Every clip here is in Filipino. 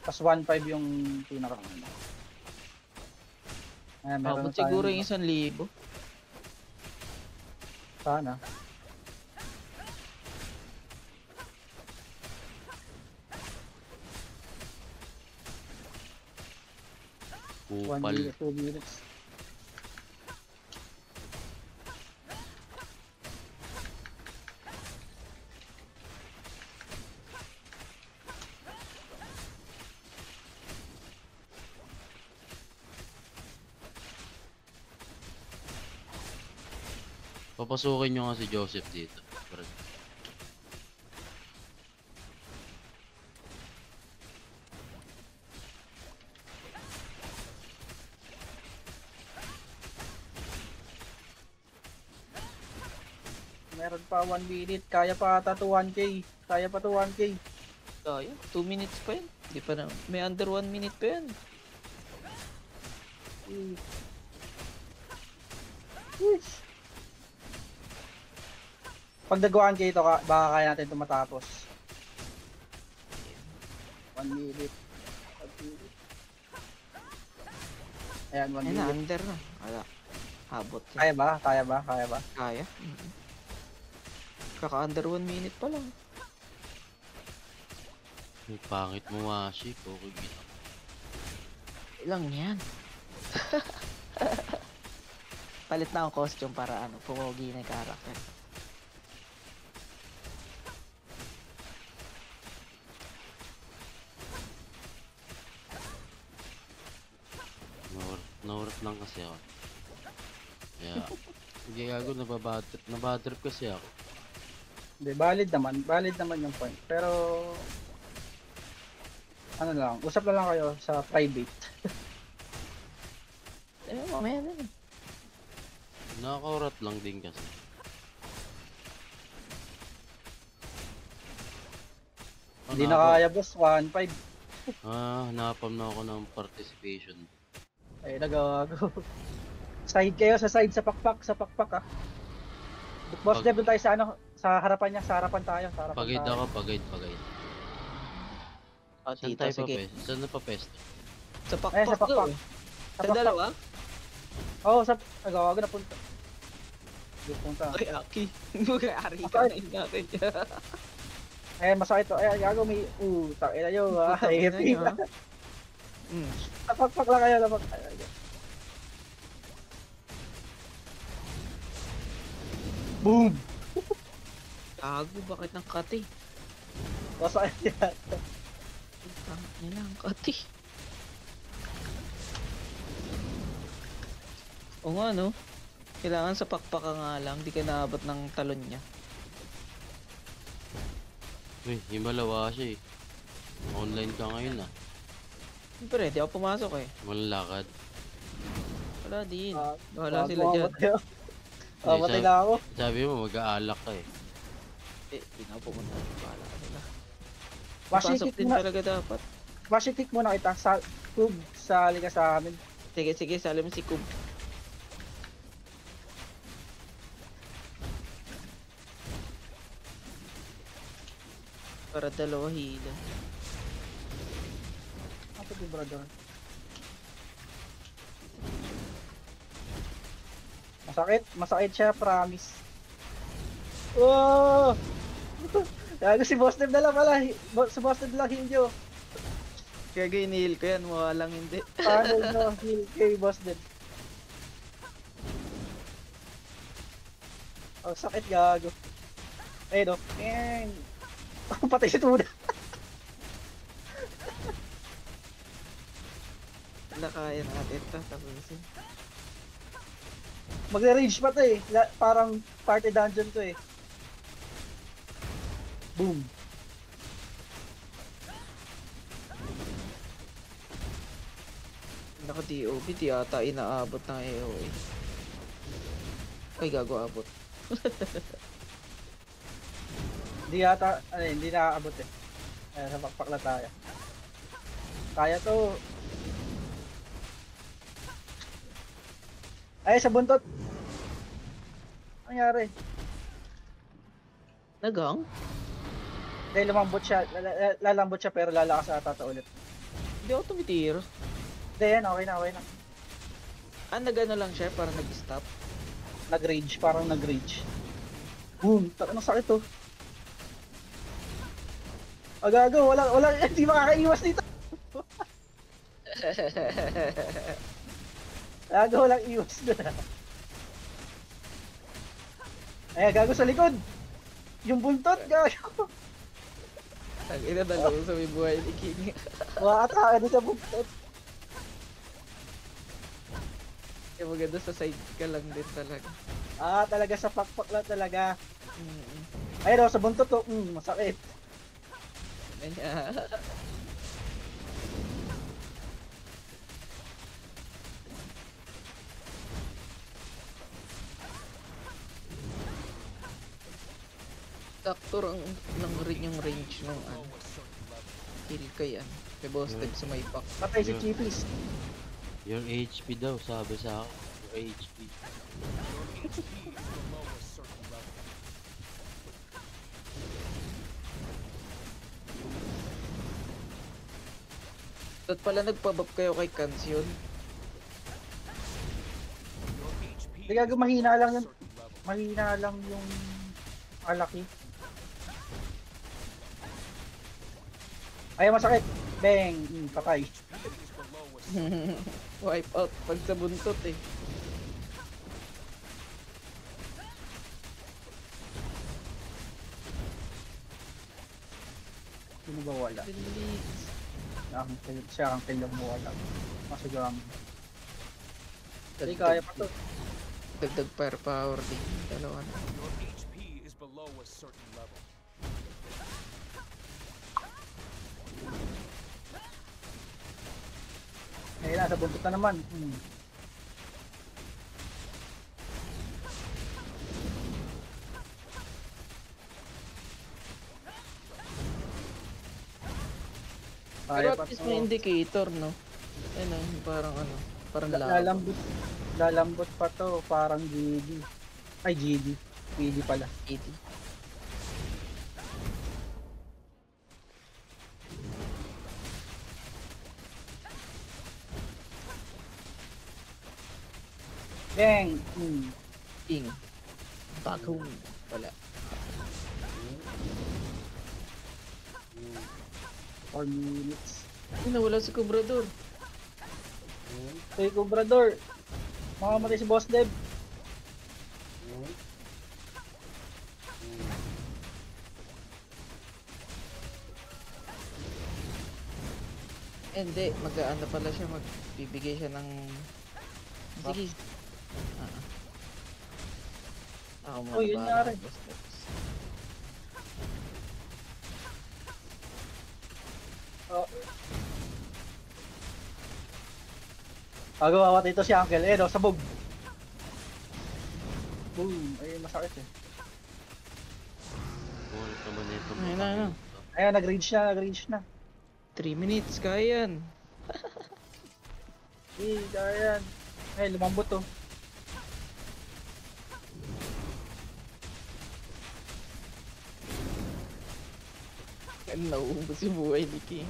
Tapos 1.5 yung pinaka. Ayan, meron Abot na tayong siguro yung 1,000. sana. One Kupal. minute, 2 minutes. Papasukin nyo nga si Joseph dito. Meron pa 1 minute. Kaya pa ata to 1K. Kaya pa to 1K. Kaya, 2 minutes pa yun. Di pa na, may under 1 minute pa yun. Wish. Pag nag-1K ito, baka kaya natin ito matapos. 1 minute. 1 minute. Ayan, 1 Ayun na, minute. under na. Wala. Abot yan. Kaya ba? Kaya ba? Kaya ba? Kaya. Kaka under 1 minute pa lang. Ang pangit mo, Washi. Okay, gito. Ilang yan. Palit na ang costume para ano, pumogi na yung character. Na-worth lang kasi ako. Kaya, hindi gago, nabatrip kasi ako. Hindi, valid naman yung point. Pero, ano lang, usap na lang kayo sa private. Eh, mamaya na eh. Nakaka-urat lang din kasi. Hindi na kaya boss, 1.5. Hanapam na ako ng participation. Ay, nagawago. Side kayo, sa side, sa pakpak ah. Boss Dev, doon tayo sa ano, sa harapan niya, sa harapan tayo, sa harapan Pagid tayo. ako, pagid. O, Saan tito, tayo sige. Saan na pa pesto? Sa Eh, pakpak sa pakpak. daw eh. Sa dalawa? Oo, sa nagawago na punta. Doon punta. Ay, Aki. Mag-aari ka na yun natin. Eh, masakit to. Eh, gago may takina nyo. Ay, Putang ina nyo, ha? Sa pakpak lang kayo, lapag. Boom! Gago, bakit ng kati? Masakit yan. Ang ina, ang kati. O nga, no? Kailangan sa pakpak ka nga lang, di ka naabot ng talon niya. Uy, himalawa siya eh. Online ka ngayon ah. Siyempre, di ako pumasok eh. Walang lakad. Wala din. Ah, Wala sila dyan. Matay na ako. Sabi mo, mag-aalak ka eh. Eh, di na ako pumunta. Wala ka nila. Washi Pasok kick din muna. talaga dapat. Washi kick muna kita sa tube. Sali ka sa amin. Sige, sige, sali mo si Kub. Para dalawa hila. Ako din, brother. Masakit siya, promise. Oh! Gago si Boss Dev na lang pala. Si Boss Dev lang hindi oh. Kaya ginihil ko yan, mukha lang hindi. Paano no, heal kay Boss Dev. Oh, sakit gago. Eh no. Patay si Tuna. Wala kaya natin ito, tapusin. Magre-rage pa to eh. Parang party dungeon to eh. Boom. Naka-DOB, di ata inaabot ng AOE. Ay, gago abot. Hindi yata, hindi nakaabot eh. Ayan, sa pakpak na tayo. Kaya to. Ay, sa buntot. Ano nangyari? Nagang? Dahil lumambot siya, lalambot siya pero lalakas ata to ulit. Hindi ako tumitira. Hindi yan, okay na, okay na. Ah, nag-ano lang siya, parang nag-stop. Nag-rage, parang nag-rage. Boom, anong sakit to. Agago, wala, hindi makakaiwas dito. Agago, walang iwas na. Ay, gago sa likod. Yung buntot, gago. Ang ina dalawa sa may buhay ni King. Makakataka doon sa buntot. Kaya maganda sa side ka lang din talaga. Ah, talaga sa pakpak lang talaga. Mm. Ayun, sa buntot to. Masakit. Kanya. Sakto lang rin yung range ng ano. Kill ka yan. Kay Boss Ted sa may pack. Patay si Yeah. Chippies. Yung HP daw, sabi sa akin. Yung HP. Ba't pala nagpabab kayo kay Kans yun? Hindi gago, mahina lang yun. Mahina lang yung alaki. Ay, masakit. Bang! Patay. Wipe out pag sa buntot eh. Sino ba wala? Delete. Siya ang kailang mo wala. Masagang. Hindi kaya pa to. Dagdag firepower din. Dalawa na. Your HP is below a certain level. Ayun, nasa buntot na naman. Pero Kaya pa at least to. may indicator, no? Ano, parang ano, parang lava. Lalambot pa to, parang GD. Ay, GD. GD pala. 80. Bang! King. Batum. Wala. 4 minutes. Ay, nawala si Cobrador. Hey, Cobrador. Makamatay si Boss Dev. Hindi, mag-ano pala siya, magbibigay siya ng... Sige. Ako muna Oh, yun bahala nga rin. kay Boss Dex. Oh. Bago mawatay ito si Uncle. Eh, no, sabog. Boom. Ay, masakit eh. Bulit naman ito. Ayun na, ano. Ayun, nag-range na. 3 minutes, kaya yan. Eh, kaya yan. Ay, lumambot to. Ano, nauubos yung buhay ni King.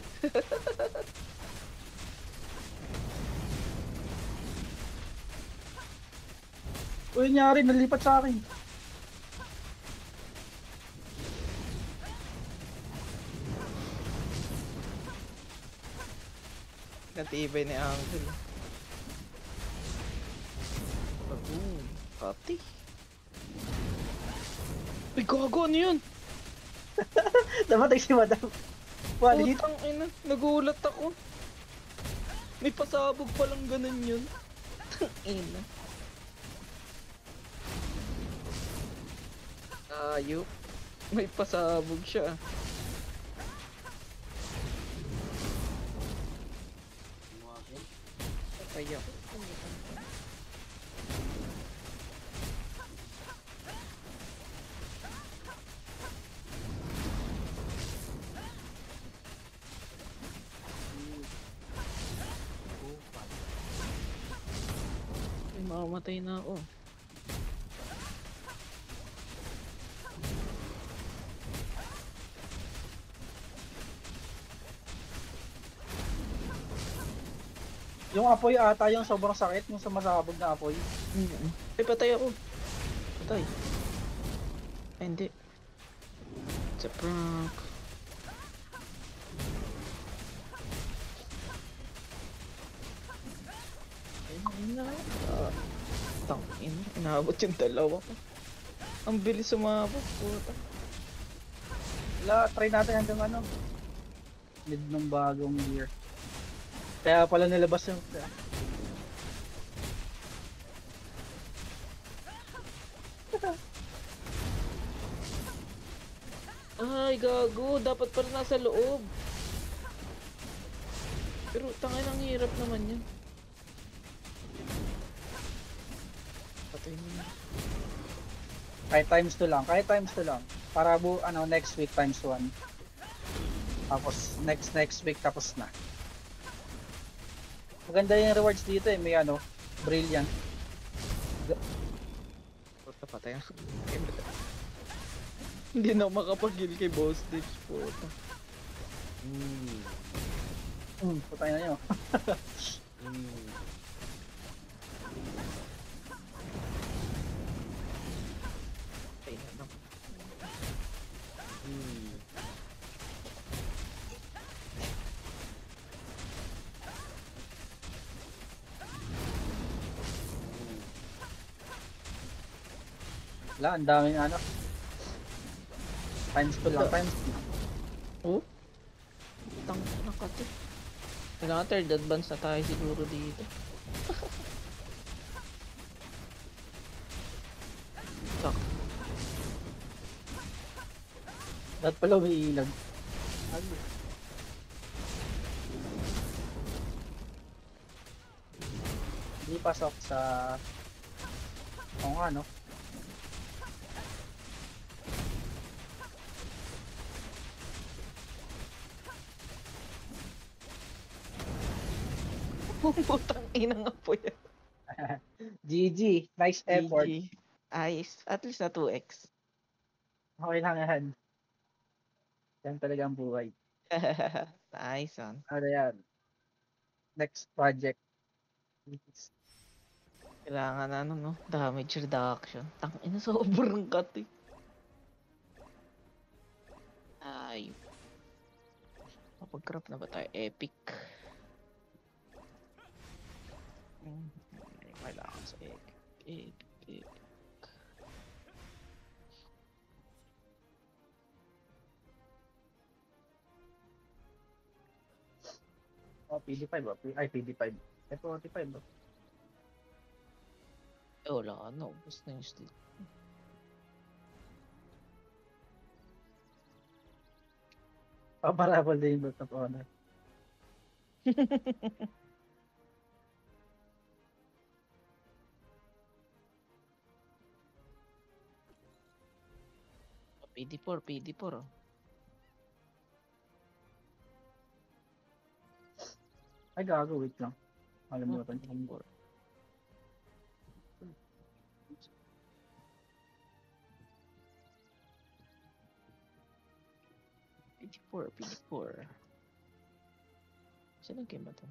Uy, nangyari, nalipat sa akin. Natibay ni Uncle. Pati. Uy, gago, ano yun? Namatay si Madam. One hit. Putang ina, nagulat ako. May pasabog palang ganun yun. Ina. Ayop. May pasabog siya. Kaya. Ay, makamatay na ako. Yung apoy ata yung sobrang sakit, yung sumasabog na apoy. Ay, patay ako. Patay. Ay, hindi. It's a prank. Ayun na. Tangin. Inaabot yung dalawa ko. Ang bilis sumabot. Puta. Wala, try natin hanggang ano. Mid ng bagong year. Kaya pala nilabas yung... Ay, gago. Dapat pala nasa loob. Pero tangin, ang hirap naman yan. Patay mo na. Kahit times 2 lang, kahit times 2 lang. Para next week times 1. Tapos next week tapos na. Maganda yung rewards dito eh, may brilliant. Puta, patay na. Hindi na ako makapag-heal kay Boss Ditch. Puta. Putay na nyo. Patay na lang. Wala, ang daming times 2 lang, times 2. Oh? Tang na kasi. Kailangan third advance na tayo siguro dito. Tak. Dapat pala umiilag. Hindi pasok sa... Oo nga, no? Putang inang apo yan. GG, nice effort. GG. Ayos. At least na 2x. Okay lang yan. Yan talaga ang buhay. Nice one. Ano yan? Next project. Kailangan no? Damage reduction. Tangina, sobrang cut eh. Ay. Kapag-crop na ba tayo? Epic. Kailangan sa epic. Oh, PD5 ba? Ay, PD5. F45 ba? Wala na. Ubus na yung steal. Paparabol din yung Bolt of Honor. PD4 oh. Ay, gago, wait lang. Kalimutan ko. PD4. PD4. Saan ang game ba to?